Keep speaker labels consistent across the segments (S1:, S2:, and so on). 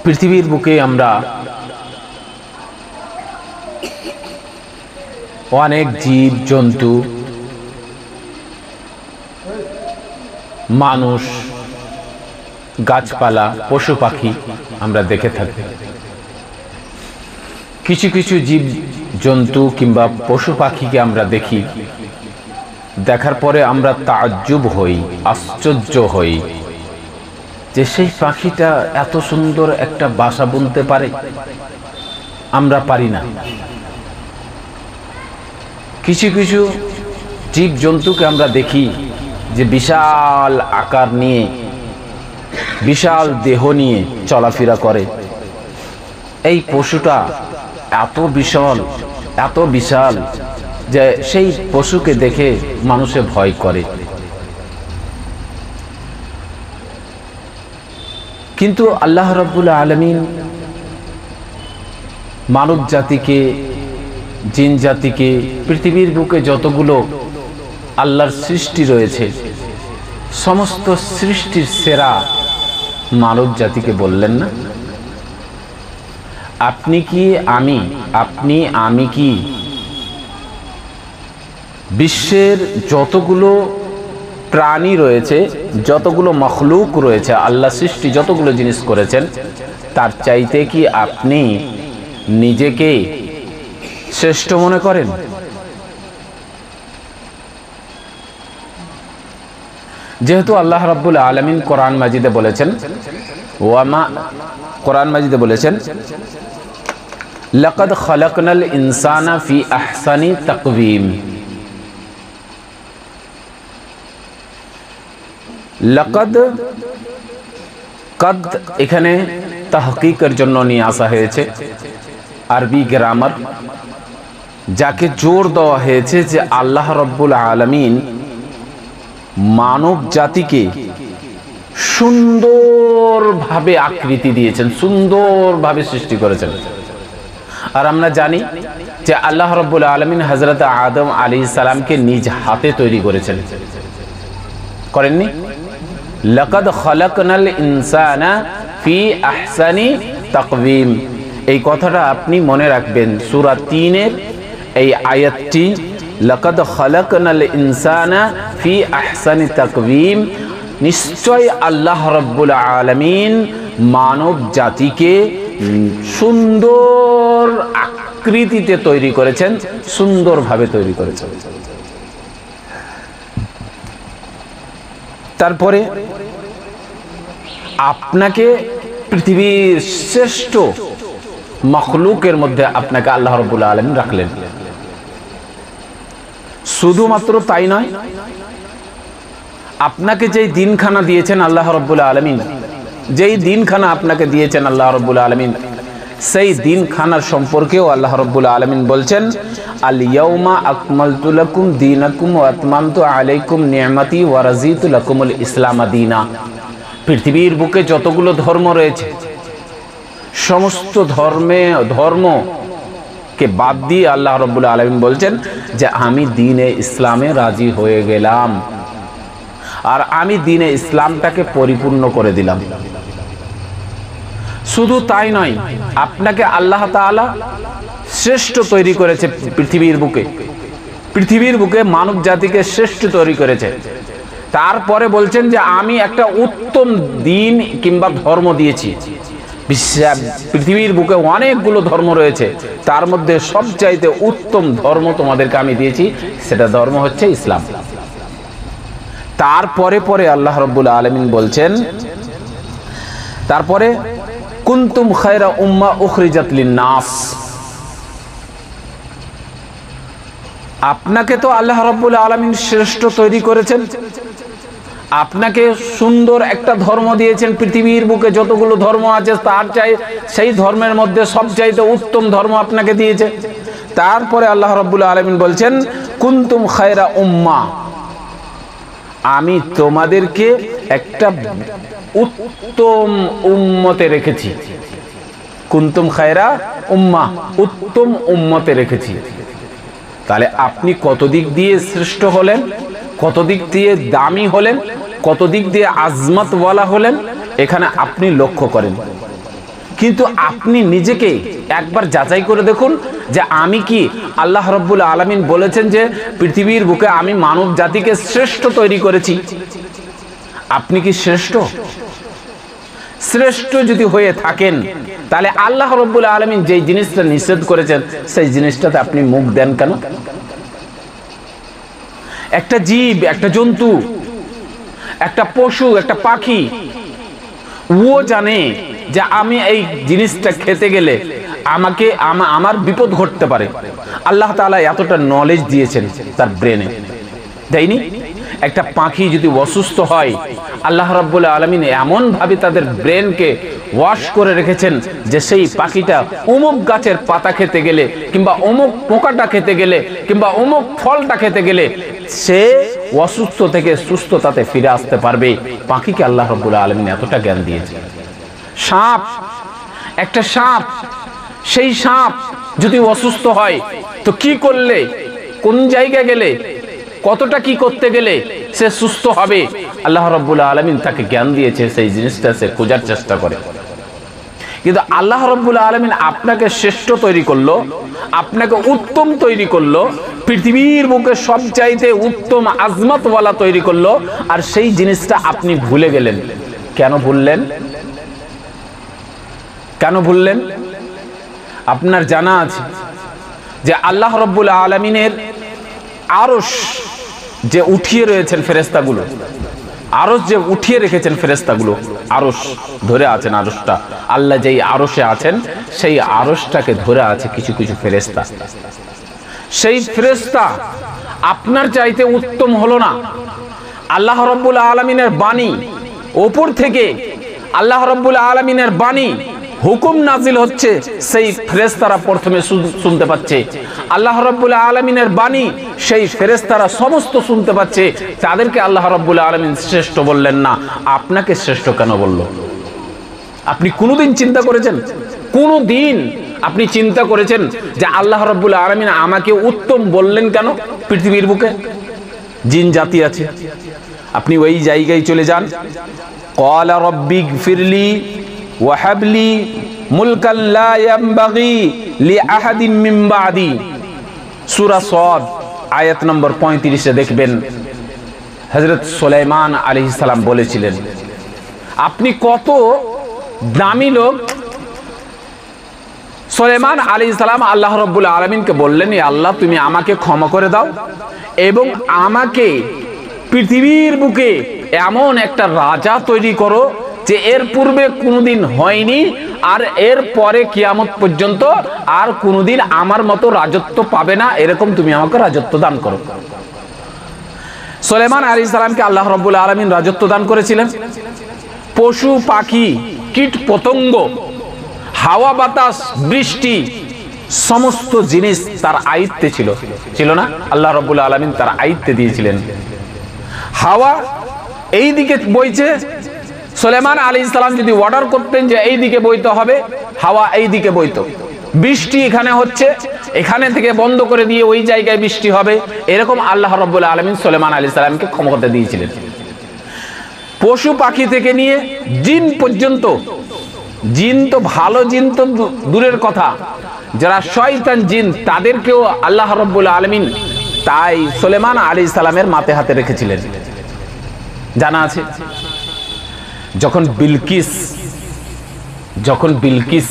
S1: পৃথিবীর বুকে আমরা অনেক জীব জন্তু, মানুষ, গাছপালা, পশু পাখি আমরা দেখে থাকি। কিছু কিছু জীব জন্তু কিংবা পশু পাখিকে আমরা দেখি, দেখার পরে আমরা তাজ্জুব হই, আশ্চর্য হই যে সেই পাখিটা এত সুন্দর একটা বাসা বুনতে পারে, আমরা পারি না। কিছু কিছু জীব জন্তুকে আমরা দেখি যে বিশাল আকার নিয়ে, বিশাল দেহ নিয়ে চলাফেরা করে। এই পশুটা এত বিশাল যে সেই পশুকে দেখে মানুষে ভয় করে। কিন্তু আল্লাহ রাব্বুল আলামিন মানব জাতিকে, জিন জাতিকে, পৃথিবীর বুকে যতগুলো আল্লাহর সৃষ্টি রয়েছে, সমস্ত সৃষ্টির সেরা মানব জাতিকে বললেন না, আপনি কি বিশ্বের যতগুলো প্রাণী রয়েছে, যতগুলো মখলুক রয়েছে, আল্লাহ সৃষ্টি যতগুলো জিনিস করেছেন, তার চাইতে কি আপনি নিজেকে শ্রেষ্ঠ মনে করেন? যেহেতু আল্লাহ রাব্বুল আলামিন কোরআন মাজিদে বলেছেন লাকাদ খালাকনাল ইনসানা ফি আহসানি তাকওয়িম। লাকাদ এখানে তাহকিকের জন্য নিয়ে আসা হয়েছে, আরবি গ্রামার, যাকে জোর দেওয়া হয়েছে যে আল্লাহ রাব্বুল আলামিন মানব জাতিকে সুন্দরভাবে আকৃতি দিয়েছেন, সুন্দরভাবে সৃষ্টি করেছেন। আর আমরা জানি যে আল্লাহ রাব্বুল আলামিন হযরত আদম আলাইহিস সালামকে নিজ হাতে তৈরি করেছেন, করেননি? লাকাদ খালাকনাল ইনসানা ফি আহসানি তাকওয়িম। এই কথাটা আপনি মনে রাখবেন, সূরা 3-এর এই আয়াতটি, লাকাদ খালাকনাল ইনসানা ফি আহসানি তাকওয়িম। নিশ্চয় আল্লাহ রাব্বুল আলামিন মানব জাতিকে সুন্দর আকৃতিতে তৈরি করেছেন, সুন্দরভাবে তৈরি করেছেন। তারপরে আপনাকে পৃথিবীর শ্রেষ্ঠ মখলুকের মধ্যে আপনাকে আল্লাহ রাব্বুল আলামিন রাখলেন। শুধুমাত্র তাই নয়, আপনাকে যেই দিনখানা দিয়েছেন আল্লাহ রাব্বুল আলামিন, যেই দিনখানা আপনাকে দিয়েছেন আল্লাহ রাব্বুল আলামিন, সেই দিনখানার সম্পর্কেও আল্লাহ রাব্বুল আলামিন বলছেন, আল ইয়াউমা আকমালতু লাকুম দীনাকুম ওয়া আতমামতু আলাইকুম নি'মাতি ওয়া রাযীতু লাকুমুল ইসলাম দীনা। পৃথিবীর বুকে যতগুলো ধর্ম রয়েছে, সমস্ত ধর্মকে বাদ দিয়ে আল্লাহ রাব্বুল আলামিন বলছেন যে আমি দ্বীনে ইসলামে রাজি হয়ে গেলাম, আর আমি দ্বীনে ইসলামটাকে পরিপূর্ণ করে দিলাম। শুধু তাই নয়, আপনাকে আল্লাহ তাআলা শ্রেষ্ঠ তৈরি করেছে পৃথিবীর বুকে মানব জাতিকে শ্রেষ্ঠ তৈরি করেছে। তারপরে বলছেন যে আমি একটা উত্তম দ্বীন কিংবা ধর্ম দিয়েছি। পৃথিবীর বুকে অনেকগুলো ধর্ম রয়েছে, তার মধ্যে সবচাইতে উত্তম ধর্ম তোমাদেরকে আমি দিয়েছি, সেটা ধর্ম হচ্ছে ইসলাম। তারপরে আল্লাহ রাব্বুল আলামিন বলছেন, তারপরে কুনতুম খায়রা উম্মাহ উখরিজাত লিন-নাস। আপনাকে তো আল্লাহ রাব্বুল আলামিন শ্রেষ্ঠ তৈরি করেছেন, আপনাকে সুন্দর একটা ধর্ম দিয়েছেন। পৃথিবীর বুকে যতগুলো ধর্ম আছে তার সেই ধর্মের মধ্যে সবচাইতে উত্তম ধর্ম আপনাকে দিয়েছে। তারপরে আল্লাহ রাব্বুল আলামিন বলছেন কুনতুম খায়রা উম্মাহ, আমি তোমাদেরকে একটা উত্তম উম্মতে রেখেছি। কুনতুম খায়রা উম্মাহ, উত্তম উম্মতে রেখেছি। তাহলে আপনি কত দিক দিয়ে শ্রেষ্ঠ হলেন, কত দিক দিয়ে দামি হলেন, কত দিক দিয়ে আজমতওয়ালা হলেন, এখানে আপনি লক্ষ্য করেন। কিন্তু আপনি নিজেকে একবার যাচাই করে দেখুন যে আমি কি, আল্লাহ রাব্বুল আলামিন বলেছেন যে পৃথিবীর বুকে আমি মানব জাতিকে শ্রেষ্ঠ তৈরি করেছি, আপনি কি শ্রেষ্ঠ? শ্রেষ্ঠ যদি হয়ে থাকেন তাহলে আল্লাহ রাব্বুল আলামিন যেই জিনিসটা নিষেধ করেছেন সেই জিনিসটাতে আপনি মুখ দেন কেন? একটা জীব, একটা জন্তু, একটা পশু, একটা পাখি, ও জানে যে আমি এই জিনিসটা খেতে গেলে আমাকে আমার বিপদ ঘটতে পারে। আল্লাহ তাআলা এতটা নলেজ দিয়েছেন তার ব্রেনে, দেয়নি? একটা পাখি যদি অসুস্থ হয়, আল্লাহ রাব্বুল আলামিন এমন ভাবে তাদের ব্রেনকে ওয়াশ করে রেখেছেন যে সেই পাখিটা অমুক গাছের পাতা খেতে গেলে কিংবা অমুক পোকাটা খেতে গেলে কিংবা অমুক ফলটা খেতে গেলে সে অসুস্থ থেকে সুস্থতাতে ফিরে আসতে পারবে। পাখিকে আল্লাহ রাব্বুল আলামিন এতটা জ্ঞান দিয়েছে। সাপ, একটা সাপ, সেই সাপ যদি অসুস্থ হয় তো কি করলে, কোন জায়গায় গেলে, কতটা কি করতে গেলে সে সুস্থ হবে, আল্লাহ রাব্বুল আলামিন তাকে জ্ঞান দিয়েছে, সেই জিনিসটা সে খোঁজার চেষ্টা করে। কিন্তু আল্লাহ রাব্বুল আলামিন আপনাকে শ্রেষ্ঠ তৈরি করলো, আপনাকে উত্তম তৈরি করলো, পৃথিবীর বুকে সবচাইতে উত্তম আজমতওয়ালা তৈরি করলো, আর সেই জিনিসটা আপনি ভুলে গেলেন। কেন ভুললেন? কেন ভুললেন? আপনার জানা আছে যে আল্লাহ রাব্বুল আলামিনের আরশ যে উঠিয়ে রয়েছেন ফেরেশতাগুলো, আরশ যে উঠিয়ে রেখেছেন ফেরেশতাগুলো, আরশ ধরে আছেন, আরশটা আল্লাহ যেই আরশে আছেন সেই আরশটাকে ধরে আছে কিছু কিছু ফেরেশতা। সেই ফেরেশতা আপনার চাইতে উত্তম হলো না। আল্লাহ রাব্বুল আলামিনের বাণী উপর থেকে, আল্লাহ রাব্বুল আলামিনের বাণী হুকুম নাজিল হচ্ছে, সেই ফেরেশতারা প্রথমে শুনতে পাচ্ছে। আল্লাহ রাব্বুল আলামিনের বাণী সেই ফেরেশতারা সমস্ত শুনতে পাচ্ছে। তাদেরকে আল্লাহ রাব্বুল আলামিন শ্রেষ্ঠ বললেন না, আপনাকে শ্রেষ্ঠ কেন বলল? আপনি কোনোদিন চিন্তা করেছেন? কোনোদিন আপনি চিন্তা করেছেন যে আল্লাহ রাব্বুল আলামিন আমাকে উত্তম বললেন কেন? পৃথিবীর বুকে জিন জাতি আছে, আপনি ওই জায়গায় চলে যান। ক্বালা রাব্বিগফিরলি ওয়াহাবলি মুলকান লা ইয়ানবাগি লিআহাদিন মিন বাদি, সূরা সাদ আয়াত নম্বর 35 এ দেখবেন হযরত সুলাইমান আলাইহিস সালাম বলেছিলেন, আপনি কত দামি লোক। সুলাইমান আলাইহিস সালাম আল্লাহ রাব্বুল আলামিনকে বললেন, হে আল্লাহ, তুমি আমাকে ক্ষমা করে দাও এবং আমাকে পৃথিবীর বুকে এমন একটা রাজা তৈরি করো যে এর পূর্বে কোনোদিন হয়নি, আর এর পরে কিয়ামত পর্যন্ত আর কোনোদিন আমার মতো রাজত্ব পাবে না, এরকম তুমি আমাকে রাজত্ব দান করো। সুলাইমান আলাইহিস সালামকে আল্লাহ রাব্বুল আলামিন রাজত্ব দান করেছিলেন। পশু পাখি, কীট পতঙ্গ, হাওয়া বাতাস, বৃষ্টি, সমস্ত জিনিস তার আয়ত্তে ছিল, ছিল না? আল্লাহ রাব্বুল আলামিন তার আয়ত্তে দিয়েছিলেন। হাওয়া এই দিকে বইছে, সুলাইমান আলাইহিস সালাম যদি অর্ডার করতেন যে এই দিকে বইতে হবে, হাওয়া এই দিকে বইতো। বৃষ্টি এখানে হচ্ছে, এখানে থেকে বন্ধ করে দিয়ে ওই জায়গায় বৃষ্টি হবে, এরকম আল্লাহ রাব্বুল আলামিন সুলাইমান আলাইহিস সালামকে ক্ষমতা দিয়েছিলেন। পশু পাখি থেকে নিয়ে জিন পর্যন্ত, জিন তো ভালো জিন তো দূরের কথা, যারা শয়তান জিন তাদেরকেও আল্লাহ রাব্বুল আলামিন তাই সুলাইমান আলাইহিস সালামের মাথে হাতে রেখেছিলেন। জানা আছে যখন বিলকিস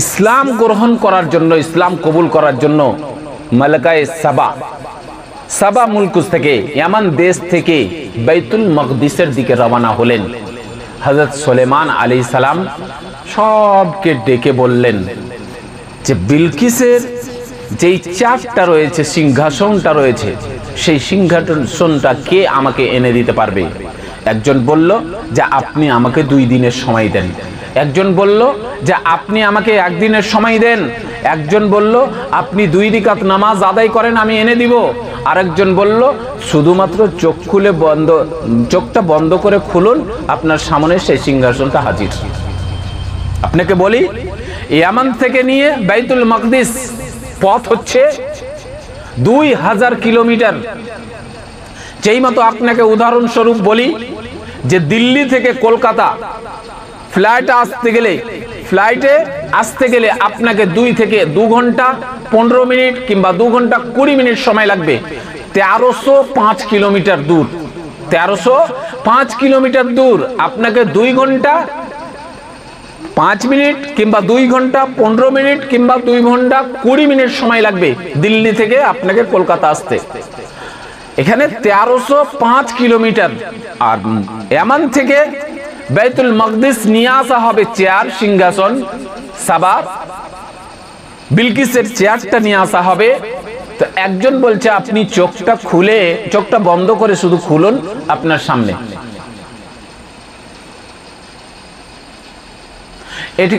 S1: ইসলাম গ্রহণ করার জন্য, ইসলাম কবুল করার জন্য মালাকায়ে সাবা মুলকুস থেকে, ইয়ামান দেশ থেকে বাইতুল মাকদিসের দিকে রওনা হলেন। হযরত সুলাইমান আলাইহিস সালাম সবকে ডেকে বললেন যে বিলকিসের যেই চারটা রয়েছে, সিংহাসনটা রয়েছে, সেই সিংহাসনটা কে আমাকে এনে দিতে পারবে? একজন বলল যে আপনি আমাকে 2 দিনের সময় দেন। একজন বলল যে আপনি আমাকে 1 দিনের সময় দেন। একজন বলল আপনি 2 রাকাত নামাজ আদায় করেন, আমি এনে দিব। আরেকজন বলল শুধুমাত্র চোখটা বন্ধ করে খুলুন, আপনার সামনে সেই সিংহাসনটা হাজির। আপনাকে বলি, ইয়ামান থেকে নিয়ে বাইতুল মাকদিস পথ হচ্ছে 2000 কিলোমিটার। যেই মতো আপনাকে উদাহরণস্বরূপ বলি যে দিল্লি থেকে কলকাতা ফ্লাইটে আসতে গেলে আপনাকে 2 থেকে 2 ঘন্টা 15 মিনিট কিংবা 2 ঘন্টা 20 মিনিট সময় লাগবে। 1305 কিলোমিটার দূর, 1305 কিলোমিটার দূর আপনাকে 2 ঘন্টা 5 মিনিট কিংবা 2 ঘন্টা 15 মিনিট কিংবা 2 ঘন্টা 20 মিনিট সময় লাগবে দিল্লি থেকে আপনাকে কলকাতা আসতে। এখানে 1305 কিলোমিটার। আর ইয়ামান থেকে বাইতুল মাকদিস নিয়ে আসা হবে চেয়ার, সিংহাসন, সাবা বিলকিসের চেয়ারটা নিয়ে আসা হবে। তো একজন বলছে আপনি চোখটা বন্ধ করে শুধু খুলুন আপনার সামনে।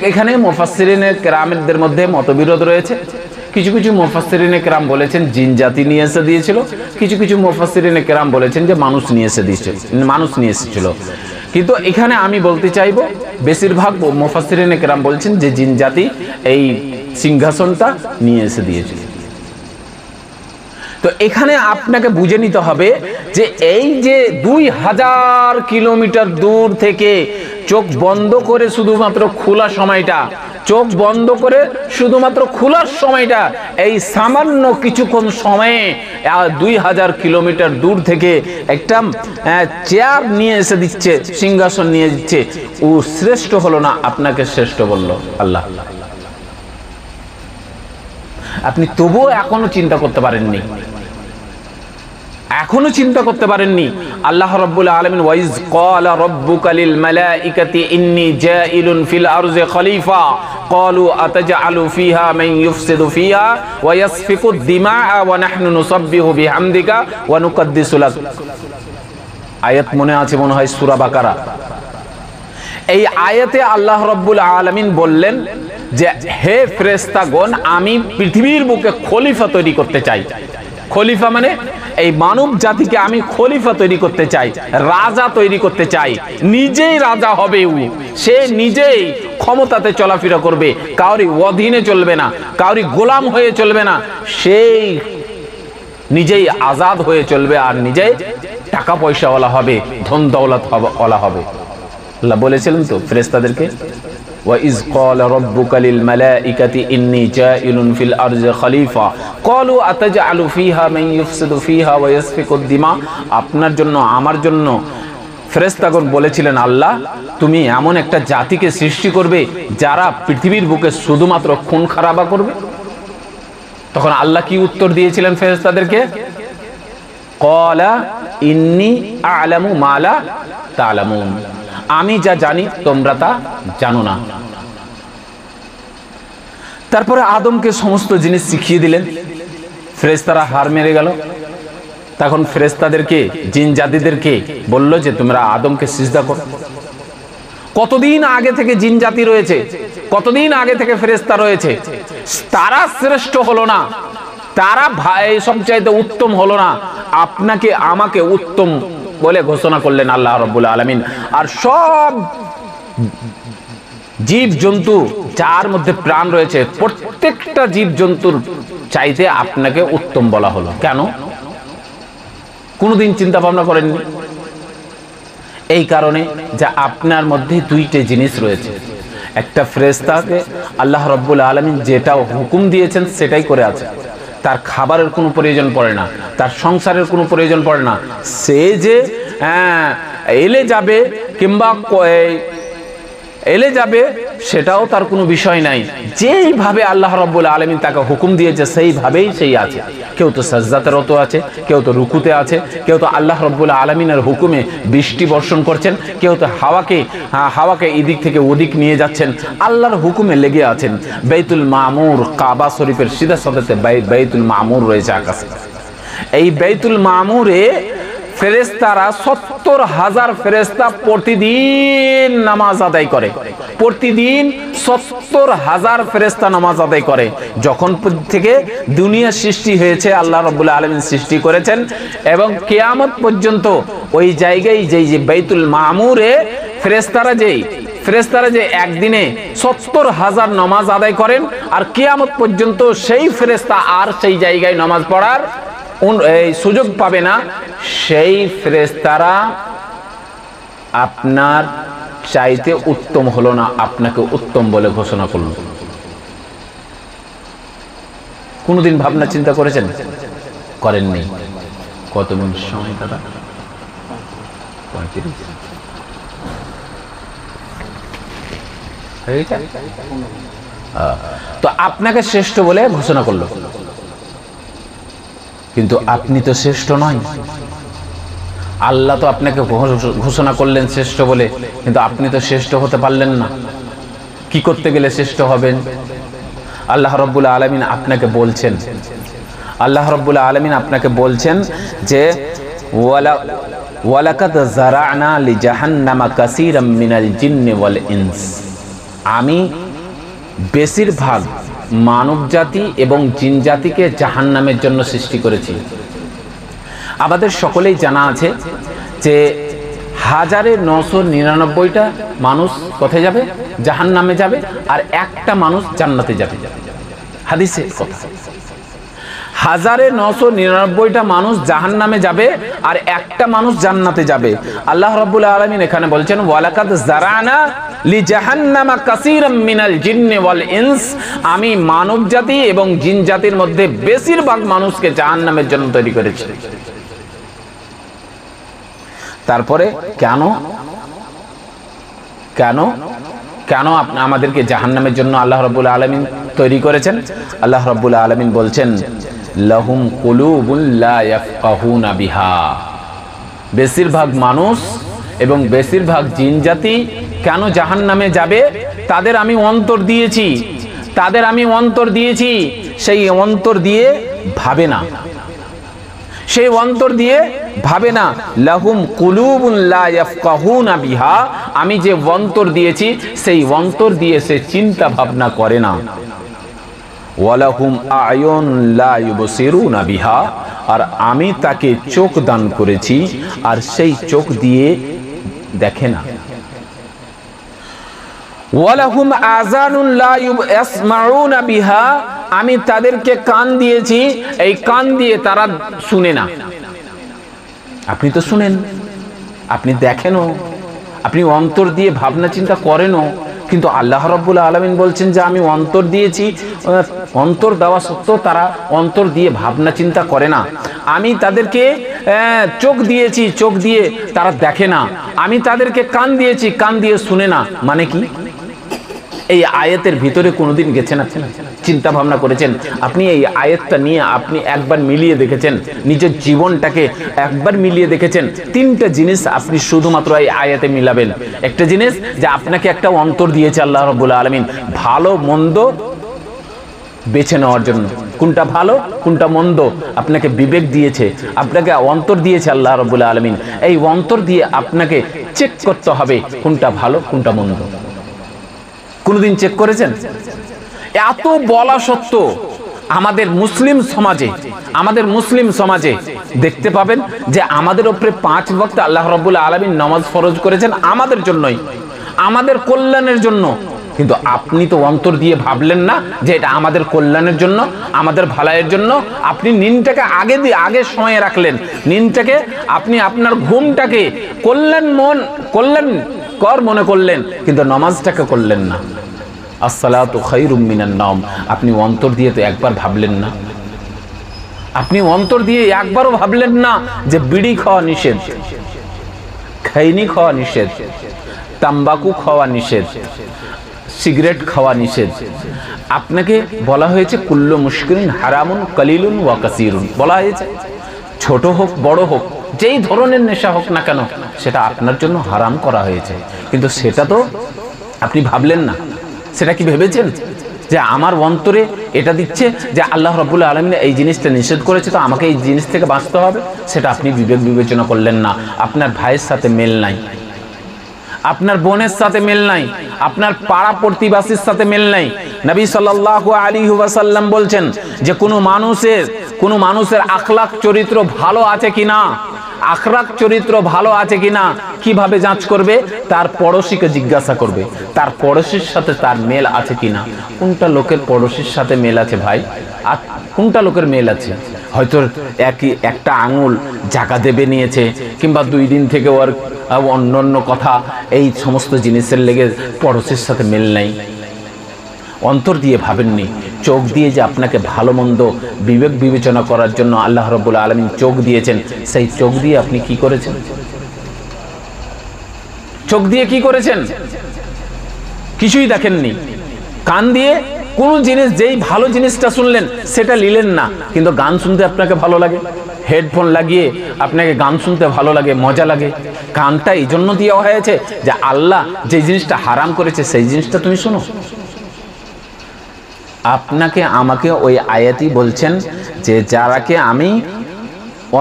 S1: এখানে মুফাসসিরিনে কেরামদের মধ্যে মতবিরোধ রয়েছে। কিছু কিছু মুফাসসিরিনে কেরাম বলেছেন জিন জাতি নিয়ে এসে দিয়েছিল, কিছু কিছু মুফাসসিরিনে কেরাম বলেছেন যে মানুষ নিয়ে এসেছিল। কিন্তু এখানে আমি বলতে চাইবো বেশিরভাগ মুফাসসিরিনে কেরাম বলছেন যে জিন জাতি এই সিংহাসনটা নিয়ে এসে দিয়েছিল। তো এখানে আপনাকে বুঝে নিতে হবে যে এই যে 2000 কিলোমিটার দূর থেকে চোখ বন্ধ করে শুধুমাত্র খোলার সময়টা এই সামান্য কিছুক্ষণ সময়ে 2000 কিলোমিটার দূর থেকে একটা চেয়ার নিয়ে এসে দিচ্ছে, সিংহাসন নিয়ে দিচ্ছে। ও শ্রেষ্ঠ হলো না, আপনাকে শ্রেষ্ঠ বলল আল্লাহ। আপনি তবুও এখনো চিন্তা করতে পারেননি। আল্লাহ রাব্বুল আলামিন ওয়াইজ ক্বালা রাব্বুকা লিল মালাইকাতি ইন্নী জাইলুন ফিল আরজি খলিফা ক্বালু আতাজআলু ফিহা মান ইউফসিদু ফিহা ওয়া ইয়াসফিকুদ দিমাআ ওয়া নাহনু নুসাব্বিহু বিহামদিকা ওয়া নুকদ্দিসু লাক। আয়াত মনে আছে মনে হয় সূরা বাকারা। এই আয়াতে আল্লাহ রাব্বুল আলামিন বললেন যে হে ফেরেশতাগণ, আমি পৃথিবীর বুকে খলিফা তৈরি করতে চাই। খলিফা মানে এই মানব জাতিকে আমি খলিফা তৈরি করতে চাই, রাজা তৈরি করতে চাই। নিজেই রাজা হবে, সে নিজেই ক্ষমতাতে চলাফেরা করবে, কাউরি অধীনে চলবে না, কাউরি গোলাম হয়ে চলবে না, সেই নিজেই আজাদ হয়ে চলবে আর নিজেই টাকা পয়সাওয়ালা হবে, ধন দৌলত ওয়ালা হবে। আল্লাহ বলেছিলেন তো ফেরেশতাদেরকে وَإِذْ قَالَ رَبُّكَ لِلْمَلَائِكَةِ إِنِّي جَاعِلٌ فِي الْأَرْضِ خَلِيفَةً قَالُوا أَتَجْعَلُ فِيهَا مَن يُفْسِدُ فِيهَا وَيَسْفِكُ الدِّمَاءَ। আপনার জন্য আমার জন্য ফেরেশতাগণ বলেছিলেন আল্লাহ তুমি এমন একটা জাতিকে সৃষ্টি করবে যারা পৃথিবীর বুকে শুধুমাত্র খুন খারাবা করবে। তখন আল্লাহ কি উত্তর দিয়েছিলেন ফেরেশতাদেরকে? ক্বালা ইন্নী আ'লামু মা লা তা'লামুন, আমি যা জানি তোমরা তা জানো না। তারপরে আদমকে সমস্ত জিনিস শিখিয়ে দিলেন। ফেরেশতারা হার মেরে গেল। তখন ফেরেশতাদেরকে জিন জাতিদেরকে বলল যে তোমরা আদমকে সিজদা করো। কতদিন আগে থেকে জিন জাতি রয়েছে, কতদিন আগে থেকে ফেরেশতা রয়েছে, তারা শ্রেষ্ঠ হলো না, তারা সবচাইতে উত্তম হলো না, আপনাকে আমাকে উত্তম বলে ঘোষণা করলেন আল্লাহ রাব্বুল আলামিন। আর সব জীব জন্তু যার মধ্যে প্রাণ রয়েছে প্রত্যেকটা জীব জন্তুর চাইতে আপনাকে উত্তম বলা হলো। কেন? কোনোদিন চিন্তা ভাবনা করেননি? এই কারণে যে আপনার মধ্যে 2টে জিনিস রয়েছে। একটা ফেরেশতাকে আল্লাহ রাব্বুল আলামিন যেটা হুকুম দিয়েছেন সেটাই করে আছে, তার খাবারের কোনো প্রয়োজন পড়ে না, তার সংসারের কোনো প্রয়োজন পড়ে না। সে যে এলে যাবে কিংবা এলে যাবে সেটাও তার কোনো বিষয় নাই। যেইভাবে আল্লাহ রাব্বুল আলামিন তাকে হুকুম দিয়েছে সেইভাবেই সেই আছে। কেউ তো সাজদাতে রত আছে, কেউ তো রুকুতে আছে, কেউ তো আল্লাহ রাব্বুল আলামিনের হুকুমে বৃষ্টি বর্ষণ করছেন, কেউ তো হাওয়াকে এদিক থেকে ওদিক নিয়ে যাচ্ছেন, আল্লাহর হুকুমে লেগে আছেন। বাইতুল মামুর, কাবা শরীফের সিধা সাদাতে বাইতুল মামুর রয়েছে আকাশে। এই বাইতুল মামুরে ফেরেশতারা 70,000 ফেরেশতা প্রতিদিন নামাজ আদায় করে। প্রতিদিন 70,000 ফেরেশতা নামাজ আদায় করে। যখন থেকে দুনিয়া সৃষ্টি হয়েছে আল্লাহ রাব্বুল আলামিন সৃষ্টি করেছেন এবং কিয়ামত পর্যন্ত ওই জায়গায় যে বাইতুল মামুরে ফেরেশতারা যে একদিনে 70,000 নামাজ আদায় করেন আর কিয়ামত পর্যন্ত সেই ফেরেশতা আর সেই জায়গায় নামাজ পড়ার এই সুযোগ পাবে না। সেই ফেরেশতারা আপনার চাইতে উত্তম হলো না, আপনাকে উত্তম বলে ঘোষণা করল। কোনদিন ভাবনা চিন্তা করেছেন? করেননি। কত মিনিট সময় দাদা? 35। তো আপনাকে শ্রেষ্ঠ বলে ঘোষণা করলো, কিন্তু আপনি তো শ্রেষ্ঠ নয়। আল্লাহ তো আপনাকে ঘোষণা করলেন শ্রেষ্ঠ বলে, কিন্তু আপনি তো শ্রেষ্ঠ হতে পারলেন না। কি করতে গেলে শ্রেষ্ঠ হবেন? আল্লাহ রাব্বুল আলামিন আপনাকে বলছেন, আল্লাহ রাব্বুল আলামিন আপনাকে বলছেন যে ওয়ালাকাদ যারা'না লিজাহান্নামা কাসীরাম মিনাল জিন্নি ওয়াল ইনস। আমি বেশিরভাগ মানব জাতি এবং জিন জাতিকে জাহান্নামের জন্য সৃষ্টি করেছি। আমাদের সকলেই জানা আছে যে 1999টা মানুষ কোথায় যাবে? জাহান্নামে যাবে, আর একটা মানুষ জান্নাতে যাবে। হাদিসে কথা, 1999টা মানুষ জাহান্নামে যাবে আর একটা মানুষ জান্নাতে যাবে। আল্লাহ রাব্বুল আলামিন এখানে বলছেন ওয়ালাকাদ যারা'না লিজাহান্নামা কাসীরাম মিনাল জিন্নি ওয়াল ইনস। আমি মানব জাতি এবং জিন জাতির মধ্যে বেশিরভাগ মানুষকে জাহান্নামের জন্য তৈরি করেছি। তারপরে কেন কেন কেন আমাদেরকে জাহান্নামের জন্য আল্লাহ রাব্বুল আলামিন তৈরি করেছেন? আল্লাহ রাব্বুল আলামিন বলছেন লাহুম কুলুবুন লা ইয়াফকাহুনা বিহা। বেশিরভাগ মানুষ এবং বেশিরভাগ জিন জাতি কেন জাহান্নামে যাবে? তাদের আমি অন্তর দিয়েছি, তাদের আমি অন্তর দিয়েছি, সেই অন্তর দিয়ে ভাবে না, সেই অন্তর দিয়ে ভাবে না। লাহুম কুলুবুন লা ইয়াফকাহুনা বিহা। আমি যে অন্তর দিয়েছি সেই অন্তর দিয়ে সে চিন্তা ভাবনা করে না। ওয়ালাহুম আয়ুন লা ইউবসিরুনা বিহা। আর আমি তাকে চোখ দান করেছি আর সেই চোখ দিয়ে দেখে না। ওয়ালাহুম আযানুন লা ইয়াসমাউনা বিহা। আমি তাদেরকে কান দিয়েছি, এই কান দিয়ে তারা শুনে না। আপনি তো শুনেন, আপনি দেখেনও, আপনি অন্তর দিয়ে ভাবনা চিন্তা করেনও, কিন্তু আল্লাহ রাব্বুল আলামিন বলছেন যে আমি অন্তর দিয়েছি, অন্তর দেওয়া সত্ত্বেও তারা অন্তর দিয়ে ভাবনা চিন্তা করে না। আমি তাদেরকে চোখ দিয়েছি, চোখ দিয়ে তারা দেখে না। আমি তাদেরকে কান দিয়েছি, কান দিয়ে শুনে না। মানে কি? এই আয়াতের ভিতরে কোনোদিন গেছেন আপনি? চিন্তা ভাবনা করেছেন আপনি? এই আয়াতটা নিয়ে আপনি একবার মিলিয়ে দেখেছেন? নিজের জীবনটাকে একবার মিলিয়ে দেখেছেন? তিনটা জিনিস আপনি শুধুমাত্র এই আয়াতে মিলাবেন। একটা জিনিস যে আপনাকে একটা অন্তর দিয়েছে আল্লাহ রাব্বুল আলামিন ভালো মন্দ বেছে নেওয়ার জন্য। কোনটা ভালো কোনটা মন্দ আপনাকে বিবেক দিয়েছে, আপনাকে অন্তর দিয়েছে আল্লাহ রাব্বুল আলামিন। এই অন্তর দিয়ে আপনাকে চেক করতে হবে কোনটা ভালো কোনটা মন্দ। কোনদিন চেক করেছেন? এত বলা সত্ত্বেও আমাদের মুসলিম সমাজে দেখতে পাবেন যে আমাদের উপরে 5 ওয়াক্ত আল্লাহ রাব্বুল আলামিন নামাজ ফরজ করেছেন আমাদের জন্যই, আমাদের কল্যাণের জন্য। কিন্তু আপনি তো অন্তর দিয়ে ভাবলেন না যে এটা আমাদের কল্যাণের জন্য, আমাদের ভালাইয়ের জন্য। আপনি নিনটাকে আগে সময়ে রাখলেন, নিনটাকে আপনি আপনার ঘুমটাকে কল্যাণকর মনে করলেন, কিন্তু নামাজটাকে করলেন না। আসসালাতু খায়রুম মিনান নাওম। আপনি অন্তর দিয়ে তো একবার ভাবলেন না, আপনি অন্তর দিয়ে একবারও ভাবলেন না যে বিড়ি খাওয়া নিষেধ, খৈনি খাওয়া নিষেধ, তাম্বাকু খাওয়া নিষেধ, সিগারেট খাওয়া নিষেধ। আপনাকে বলা হয়েছে কুল্লু মুশকিরিন হারামুন কালিলুন ওয়া কাসীরুন। বলা হয়েছে ছোট হোক বড় হোক, যেই ধরনের নেশা হোক না কেন সেটা আপনার জন্য হারাম করা হয়েছে, কিন্তু সেটা তো আপনি ভাবলেন না। সেটা কি ভেবেছেন যে আমার অন্তরে এটা দিচ্ছে যে আল্লাহ রাব্বুল আলামিন এই জিনিসটা নিষেধ করেছে, তো আমাকে এই জিনিস থেকে বাঁচতে হবে? সেটা আপনি বিবেচনা করলেন না। আপনার ভাইয়ের সাথে মেল নাই, আপনার বোনের সাথে মেল নাই, আপনার পাড়া প্রতিবেশীর সাথে মেল নাই। নবী সাল্লাল্লাহু আলাইহি ওয়াসাল্লাম বলছেন যে কোনো মানুষের আখলাক চরিত্র ভালো আছে কিনা, আখলাক চরিত্র ভালো আছে কিনা কিভাবে যাঞ্চ করবে? তার পড়োশীকে জিজ্ঞাসা করবে, তার পড়োশীর সাথে তার মেল আছে কিনা। কোনটা লোকের পড়োশীর সাথে মেল আছে ভাই, আর কোনটা লোকের মেল আছে? হয়তো একটা আঙুল জাকা দেবে নিয়েছে, কিংবা 2 দিন থেকে ওর অন্য কথা, এই সমস্ত জিনিসের লেগে পড়োশির সাথে মেল নাই। অন্তর দিয়ে ভাবেননি, চোখ দিয়ে যে আপনাকে ভালো মন্দ বিবেক বিবেচনা করার জন্য আল্লাহ রাব্বুল আলামিন চোখ দিয়েছেন, সেই চোখ দিয়ে আপনি কি করেছেন? চোখ দিয়ে কি করেছেন? কিছুই দেখেননি। কান দিয়ে কোন জিনিস, যেই ভালো জিনিসটা শুনলেন সেটা নিলেন না, কিন্তু গান শুনতে আপনাকে ভালো লাগে, হেডফোন লাগিয়ে আপনাকে গান শুনতে ভালো লাগে, মজা লাগে। কানটা এই জন্য দেওয়া হয়েছে যে আল্লাহ যে জিনিসটা হারাম করেছে সেই জিনিসটা তুমি শোনো। আপনাকে আমাকে ওই আয়াতই বলছেন যে যারাকে আমি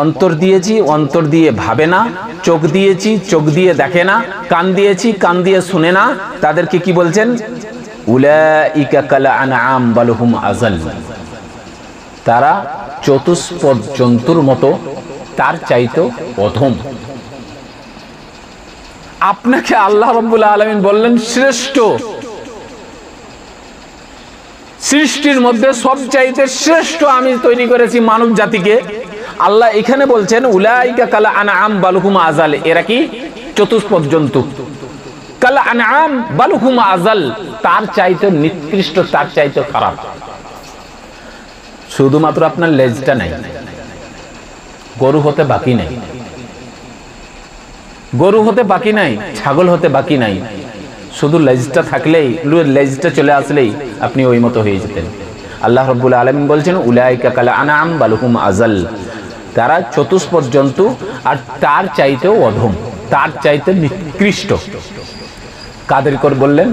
S1: অন্তর দিয়েছি, অন্তর দিয়ে ভাবে না, চোখ দিয়েছি, চোখ দিয়ে দেখে না, কান দিয়েছি, কান দিয়ে শুনে না, তাদেরকে কি বলছেন? উলাইকা কাল আনআম বাল হুম আযাল, তারা চতুষ্পদ জন্তুর মতো, তার চাইতে অধম। আপনাকে আল্লাহ রাব্বুল আলামিন বললেন শ্রেষ্ঠ, সৃষ্টির মধ্যে সবচাইতে শ্রেষ্ঠ আমি তৈরি করেছি মানব জাতিকে। আল্লাহ এখানে বলছেন উলাইকা কাল আনআম বাল হুম আযাল, এরা কি চতুষ্পদ জন্তু। কাল আনআম বাল হুম আযাল, তার চাইতে নিকৃষ্ট, তার চাইতে খারাপ। শুধুমাত্র আপনার লেজটা নাই, গরু হতে বাকি নাই, গরু হতে বাকি নাই, ছাগল হতে বাকি নাই, শুধু লেজটা থাকলেই, লেজটা চলে আসলেই আপনি ওই মতো হয়ে যেতেন। আল্লাহ রাব্বুল আলামিন বলছেন উলাইকা কাল আনআম বাল হুম আযাল, তারা চতুষ্পদ জন্তু আর তার চাইতেও অধম, তার চাইতে নিকৃষ্ট। কাদের করে বললেন?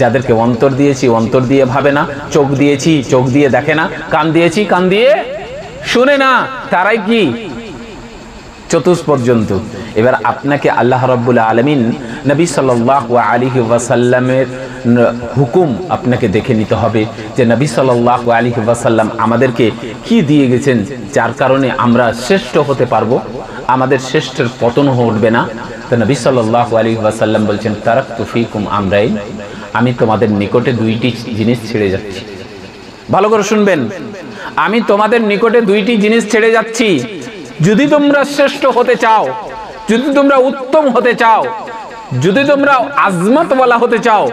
S1: যাদেরকে অন্তর দিয়েছি, অন্তর দিয়ে ভাবে না, চোখ দিয়েছি, চোখ দিয়ে দেখে না, কান দিয়েছি, কান দিয়ে শুনে না, তারাই কি চতুষ্পদ জন্তু। এবার আপনাকে আল্লাহ রাব্বুল আলামিন নবী সাল্লাল্লাহু আলাইহি ওয়াসাল্লামের হুকুম আপনাকে দেখে নিতে হবে যে নবী সাল্লাল্লাহু আলাইহি ওয়াসাল্লাম আমাদেরকে কি দিয়ে গেছেন, যার কারণে আমরা শ্রেষ্ঠ হতে পারবো, আমাদের শ্রেষ্ঠের পতন ঘটবে না। তো নবী সাল্লাল্লাহু আলাইহি ওয়াসাল্লাম বলছেন তারাকতু ফীকুম আমরাইন, আমি তোমাদের নিকটে 2টি জিনিস ছেড়ে যাচ্ছি। ভালো করে শুনবেন, আমি তোমাদের নিকটে 2টি জিনিস ছেড়ে যাচ্ছি। যদি তোমরা শ্রেষ্ঠ হতে চাও, যদি তোমরা উত্তম হতে চাও, যদি তোমরা আজমতওয়ালা হতে চাও,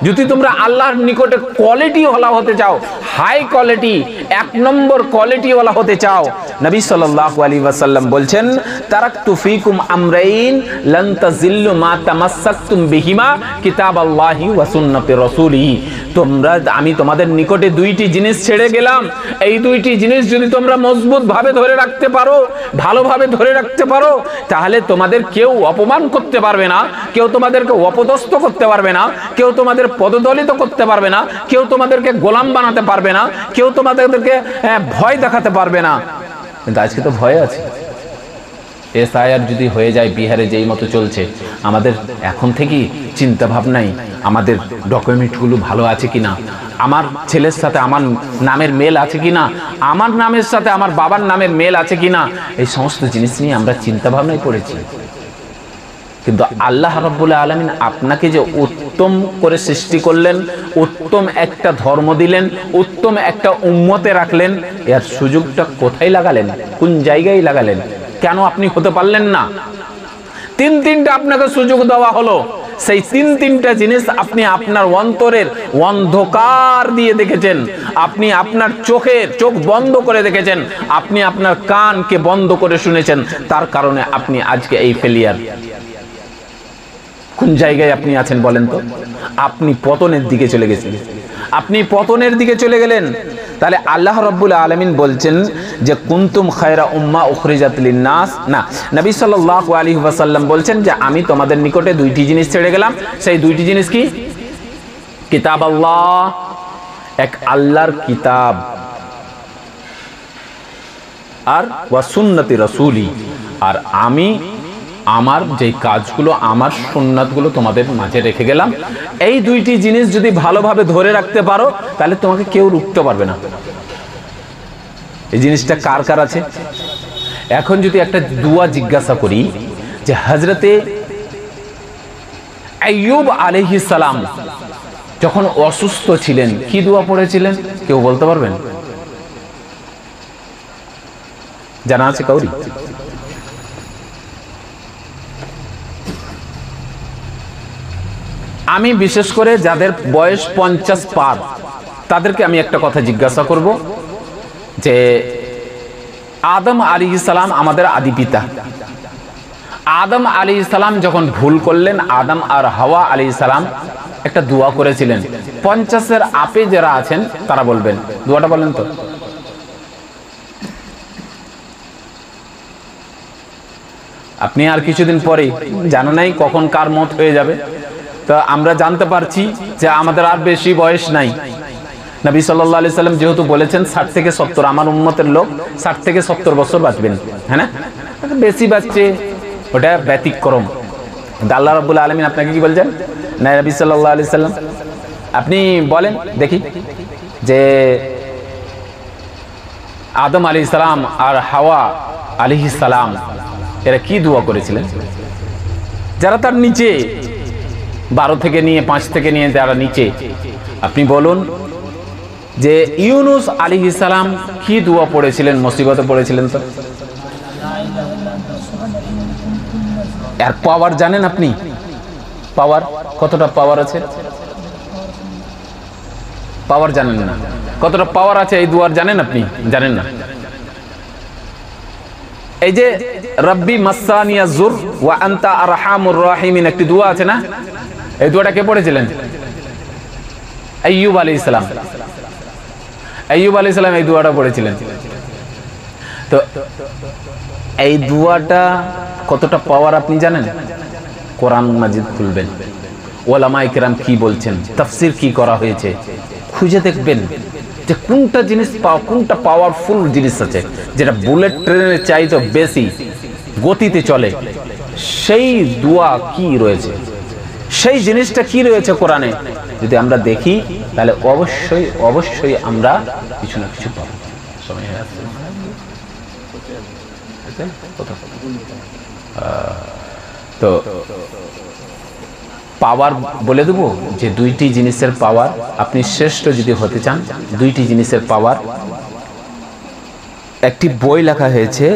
S1: যদি তোমরা আল্লাহর নিকটে কোয়ালিটি ওয়ালা হতে চাও, হাই কোয়ালিটি, 1 নম্বর কোয়ালিটি ওয়ালা হতে চাও, নবী সাল্লাল্লাহু আলাইহি ওয়াসাল্লাম বলছেন তারাকতু ফীকুম আমরাইন লান তাজিল্লু মা তামাসসাকতুম বিহিমা কিতাবাল্লাহি ওয়া সুন্নতি রাসূলিহি। তোমরা, আমি তোমাদের নিকটে 2টি জিনিস ছেড়ে গেলাম, এই 2টি জিনিস যদি তোমরা মজবুত ভাবে ধরে রাখতে পারো, ভালোভাবে ধরে রাখতে পারো, তাহলে তোমাদের কেউ অপমান করতে পারবে না, কেউ তোমাদেরকে অপদস্থ করতে পারবে না, কেউ তোমাদের পদদলিত করতে পারবে না, কেউ তোমাদেরকে গোলাম বানাতে পারবে না, কেউ তোমাদেরকে ভয় দেখাতে পারবে না। কিন্তু আজকে তো ভয় আছে। এসআইআর যদি হয়ে যায় বিহারে যেই মতো চলছে, আমাদের এখন থেকেই চিন্তা ভাবনাই আমাদের ডকুমেন্টগুলো ভালো আছে কিনা, আমার ছেলের সাথে আমার নামের মেল আছে কিনা, আমার নামের সাথে আমার বাবার নামের মেল আছে কিনা, এই সমস্ত জিনিস নিয়ে আমরা চিন্তা ভাবনায় পড়েছি। কিন্তু আল্লাহ রাব্বুল আলামিন আপনাকে যে উত্তম করে সৃষ্টি করলেন, উত্তম একটা ধর্ম দিলেন, উত্তম একটা উম্মতে রাখলেন, এর সুযোগটা কোথায় লাগালেন, কোন জায়গায় লাগালেন? কেন আপনি হতে পারলেন না? 3টা আপনাকে সুযোগ দেওয়া হলো, সেই 3টা জিনিস আপনি আপনার অন্তরের অন্ধকার দিয়ে দেখেছেন, আপনি আপনার চোখ বন্ধ করে দেখেছেন, আপনি আপনার কানকে বন্ধ করে শুনেছেন, তার কারণে আপনি আজকে এই ফেলিয়ার। কোন জায়গায় আপনি আছেন বলেন তো? আপনি পতনের দিকে চলে গেছেন, আপনি পতনের দিকে চলে গেলেন। তাহলে আল্লাহ রাব্বুল আলামিন বলছেন যে কুনতুম খায়রা উম্মাহ উখরিজাত লিন-নাস, না, নবী সাল্লাল্লাহু আলাইহি ওয়াসাল্লাম বলছেন যে আমি তোমাদের নিকটে 2টি জিনিস ছেড়ে গেলাম। সেই 2টি জিনিস কি? কিতাব আল্লাহ, এক আল্লাহর কিতাব, আর ওয়া সুন্নতি রাসূলি, আর আমি আমার যে কাজগুলো, আমার সুন্নাতগুলো তোমাদের মাঝে রেখে গেলাম। এই 2টি জিনিস যদি ভালোভাবে ধরে রাখতে পারো, তাহলে তোমাকে কেউ রুখতে পারবে না। এই জিনিসটা কার কার আছে? এখন যদি একটা দুয়া জিজ্ঞাসা করি যে হযরতে আইয়ুব আলাইহিস সালাম যখন অসুস্থ ছিলেন কি দোয়া পড়েছিলেন, কেউ বলতে পারবেন? জানা আছে কাউরি? আমি বিশেষ করে যাদের বয়স 50 পার তাদেরকে আমি একটা কথা জিজ্ঞাসা করব যে আদম আলাইহিস সালাম আমাদের আদি পিতা। আদম আলাইহিস সালাম যখন ভুল করলেন, আদম আর হাওয়া আলাইহিস সালাম একটা দোয়া করেছিলেন। 50-এর আপে যারা আছেন তারা বলবেন, দোয়াটা বলেন তো। আপনি আর কিছুদিন পরে জানো নাই কখন কার মত হয়ে যাবে, তো আমরা জানতে পারছি যে আমাদের আর বেশি বয়স নাই। নবী সাল্লাল্লাহু আলাইহি সাল্লাম যেহেতু বলেছেন 60 থেকে 70, আমার উম্মতের লোক 60 থেকে 70 বছর বাঁচবেন, হ্যাঁ না? বেশি বাঁচছে ওটা ব্যতিক্রম। আল্লাহ রাব্বুল আলামিন আপনাকে কি বলছেন? না নবী সাল্লাল্লাহু আলাইহি সাল্লাম আপনি বলেন দেখি যে আদম আলাইহিস সালাম আর হাওয়া আলাইহিস সালাম এরা কি দোয়া করেছিলেন? যারা তার নিচে 12 থেকে নিয়ে 5 থেকে নিয়ে যারা নিচে, আপনি বলুন যে ইউনুস আলাইহিস সালাম কি দোয়া পড়েছিলেন? মুসিবতে পড়েছিলেন তো। এর পাওয়ার জানেন আপনি? পাওয়ার কতটা পাওয়ার আছে? পাওয়ার জানেন না? কতটা পাওয়ার আছে এই দোয়ার জানেন আপনি? জানেন না। এই যে রব্বি মাসানিয়া যুর ওয়া আনতা আরহামুর রাহিমিন একটি দোয়া আছে না? এই দোয়াটা কে পড়েছিলেন? আইয়ুব আলাইহিস সালাম। আইয়ুব আলাইহিস সালাম এই দোয়াটা পড়েছিলেন। তো এই দোয়াটা কতটা পাওয়ার আপনি জানেন? কোরআন মাজিদ খুলবেন, ওলামায়ে কেরাম কি বলছেন, তাফসীর কি করা হয়েছে, খুঁজে দেখবেন যে কোনটা জিনিস কোনটা পাওয়ারফুল জিনিস আছে যেটা বুলেট ট্রেনের চাইতে বেশি গতিতে চলে। সেই দোয়া কি রয়েছে, সেই জিনিসটা কি রয়েছে কোরআনে, যদি আমরা দেখি তাহলে অবশ্যই অবশ্যই আমরা কিছু না কিছু পাবো। সময় হয়ে আসছে তো পাওয়ার বলে দেবো যে দুইটি জিনিসের পাওয়ার, আপনি শ্রেষ্ঠ যদি হতে চান দুইটি জিনিসের পাওয়ার। একটি বই লেখা হয়েছে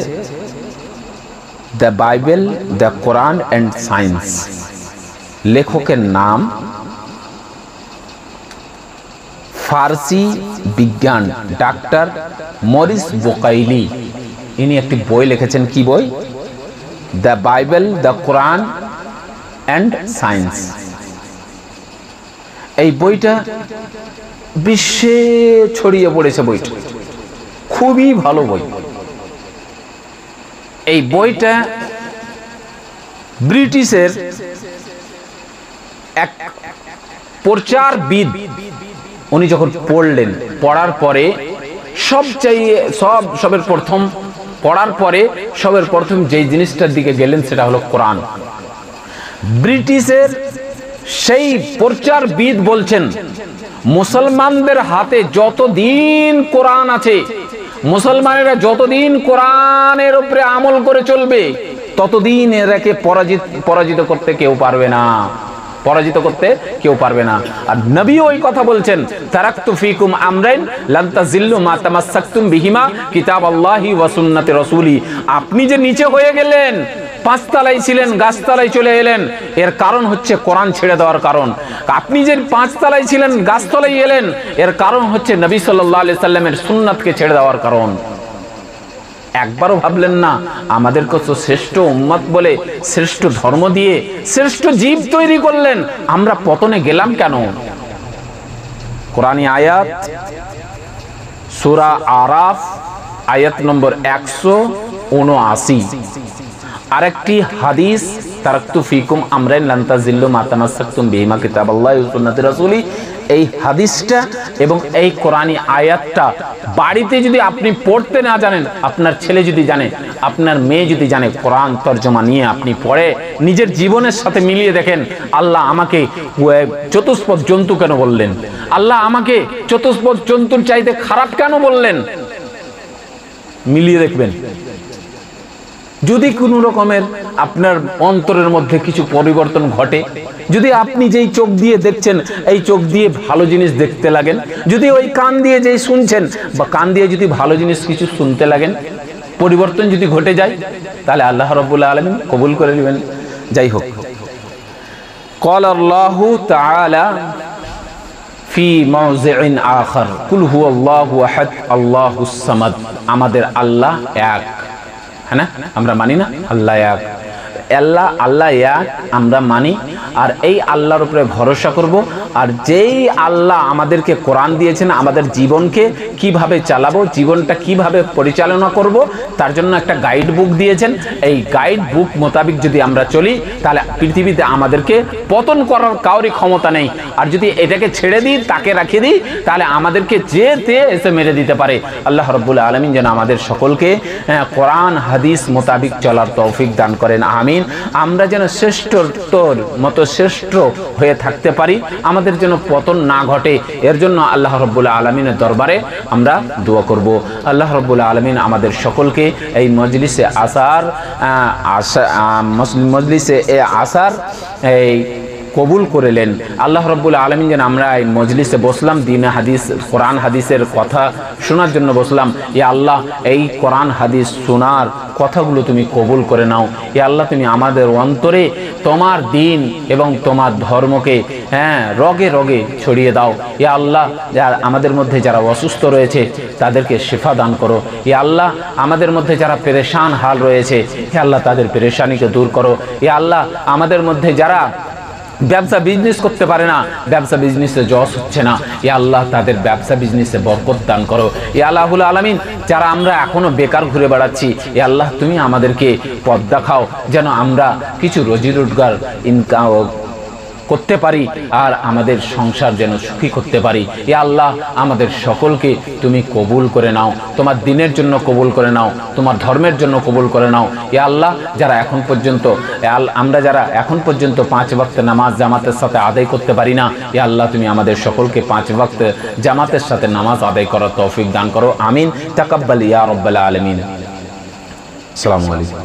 S1: the Bible, the Quran and science. লেখকের নাম ফার্সি বিজ্ঞান ডাক্তার মরিস বুকাইলি। ইনি একটি বই লিখেছেন। কি বই? The Bible, the Quran and science. এই বইটা বিশ্বে ছড়িয়ে পড়েছে। বইটা খুবই ভালো বই। এই বইটা ব্রিটিশের এক প্রচারবিদ উনি যখন পড়লেন, পড়ার পরে সবের প্রথম পড়ার পরে সবের প্রথম যেই জিনিসটার দিকে গেলেন সেটা হলো কোরআন। ব্রিটিশের সেই প্রচারবিদ বলছেন মুসলমানদের হাতে যতদিন কোরআন আছে, মুসলমানেরা যতদিন কোরআনের উপরে আমল করে চলবে ততদিন এরাকে পরাজিত করতে কেউ পারবে না, পরাজিত করতে কেউ পারবে না। আর নবী ওই কথা বলছেন, তারাকতু ফিকুম আমরাইন লান তাজিল্লু মা তামাসসাকতুম বিহিমা কিতাবাল্লাহি ওয়া সুন্নাতি রাসূলি। আপনি যে নিচে হয়ে গেলেন, পাঁচতলায় ছিলেন, গাছতলায় চলে এলেন, এর কারণ হচ্ছে কোরআন ছেড়ে দেওয়ার কারণ। আপনি যে পাঁচতলায় ছিলেন, গাছতলায় এলেন, এর কারণ হচ্ছে নবী সাল্লাল্লাহু আলাইহি সাল্লামের সুন্নাতকে ছেড়ে দেওয়ার কারণ। একবারও ভাবলেন না আমাদেরকে তো শ্রেষ্ঠ উম্মত বলে শ্রেষ্ঠ ধর্ম দিয়ে শ্রেষ্ঠ জীব তৈরি করলেন, আমরা পতনে গেলাম কেন? কোরআনী আয়াত সূরা আরাফ আয়াত নম্বর 179। আরেকটি হাদিস তারাকতু ফিকুম আমরাইন লান তাজিল্লু মা তামাসসাকতুম বিহিমা কিতাবাল্লাহি ওয়া সুন্নাতি রাসূলি। এই হাদিসটা এবং এই কোরআনী আয়াতটা বাড়িতে যদি আপনি পড়তে না জানেন, আপনার ছেলে যদি জানে, আপনার মেয়ে যদি জানে, কোরআন তরজমা নিয়ে আপনি পড়ে নিজের জীবনের সাথে মিলিয়ে দেখেন, আল্লাহ আমাকে চতুষ্পদ জন্তু কেন বললেন, আল্লাহ আমাকে চতুষ্পদ জন্তুর চাইতে খারাপ কেন বললেন, মিলিয়ে দেখবেন। যদি কোনো রকমের আপনার অন্তরের মধ্যে কিছু পরিবর্তন ঘটে, যদি আপনি যেই চোখ দিয়ে দেখছেন এই চোখ দিয়ে ভালো জিনিস দেখতে লাগেন, যদি ওই কান দিয়ে যেই শুনছেন বা কান দিয়ে যদি ভালো জিনিস কিছু শুনতে লাগেন, পরিবর্তন যদি ঘটে যায় তাহলে আল্লাহ রাব্বুল আলামিন কবুল করে নেবেন। যাই হোক, قال الله تعالى في موضع آخر قل هو الله أحد الله الصمد। আমাদের আল্লাহ এক, হ্যাঁ না? আমরা মানি না আল্লাহ এক, আল্লাহ এক আমরা মানি। আর এই আল্লাহর উপরে ভরসা করব। আর যেই আল্লাহ আমাদেরকে কোরআন দিয়েছেন, আমাদের জীবনকে কিভাবে চালাবো, জীবনটা কিভাবে পরিচালনা করব, তার জন্য একটা গাইড বুক দিয়েছেন। এই গাইড বুক মোতাবিক যদি আমরা চলি তাহলে পৃথিবীতে আমাদেরকে পতন করার কাউরই ক্ষমতা নেই। আর যদি এটাকে ছেড়ে দিই, তাকে রাখিয়ে দিই, তাহলে আমাদেরকে যেতে এসে মেরে দিতে পারে। আল্লাহ রাব্বুল আলামিন যেন আমাদের সকলকে কোরআন হাদিস মোতাবিক চলার তৌফিক দান করেন, আমিন। আমরা যেন শ্রেষ্ঠর মতো শ্রেষ্ঠ হয়ে থাকতে পারি, আমাদের যেন পতন না ঘটে, এর জন্য আল্লাহ রাব্বুল আলামিনের দরবারে আমরা দোয়া করব। আল্লাহ রাব্বুল আলামিন আমাদের সকলকে এই মজলিসে আসার এই কবুল করেলেন। আল্লাহ রাব্বুল আলামিন যেন আমরা এই মজলিসে বসলাম, দ্বীন হাদিস কোরআন হাদিসের কথা শোনার জন্য বসলাম। ইয়া আল্লাহ, এই কোরআন হাদিস শোনার কথাগুলো তুমি কবুল করে নাও। ইয়া আল্লাহ, তুমি আমাদের অন্তরে তোমার দ্বীন এবং তোমার ধর্মকে রগে রগে ছড়িয়ে দাও। ইয়া আল্লাহ, আমাদের মধ্যে যারা অসুস্থ রয়েছে তাদেরকে শিফা দান করো। ইয়া আল্লাহ, আমাদের মধ্যে যারা পেরেশান হাল রয়েছে, ইয়া আল্লাহ তাদের পেরেশানিকে দূর করো। ইয়া আল্লাহ, আমাদের মধ্যে যারা ব্যবসা বিজনেস করতে পারে না, ব্যবসা বিজনেসে জস হচ্ছে না, ইয়া আল্লাহ তাদের ব্যবসা বিজনেসে বরকত দান করো। ইয়া আল্লাহুল আলামিন, যারা আমরা এখনো বেকার ঘুরে বেড়াচ্ছি, ইয়া আল্লাহ তুমি আমাদেরকে পথ দেখাও, যেন আমরা কিছু রুজি রোজগার ইনকাম করতে পারি আর আমাদের সংসার যেন সুখী করতে পারি। ইয়া আল্লাহ, আমাদের সকলকে তুমি কবুল করে নাও, তোমার দ্বীনের জন্য কবুল করে নাও, তোমার ধর্মের জন্য কবুল করে নাও। ইয়া আল্লাহ, আমরা যারা এখন পর্যন্ত 5 ওয়াক্ত নামাজ জামাতের সাথে আদায় করতে পারি না, ইয়া আল্লাহ তুমি আমাদের সকলকে 5 ওয়াক্ত জামাতের সাথে নামাজ আদায় করার তৌফিক দান করো, আমিন। তাকাব্বাল ইয়া রাব্বাল আলামিন। আসসালামু আলাইকুম।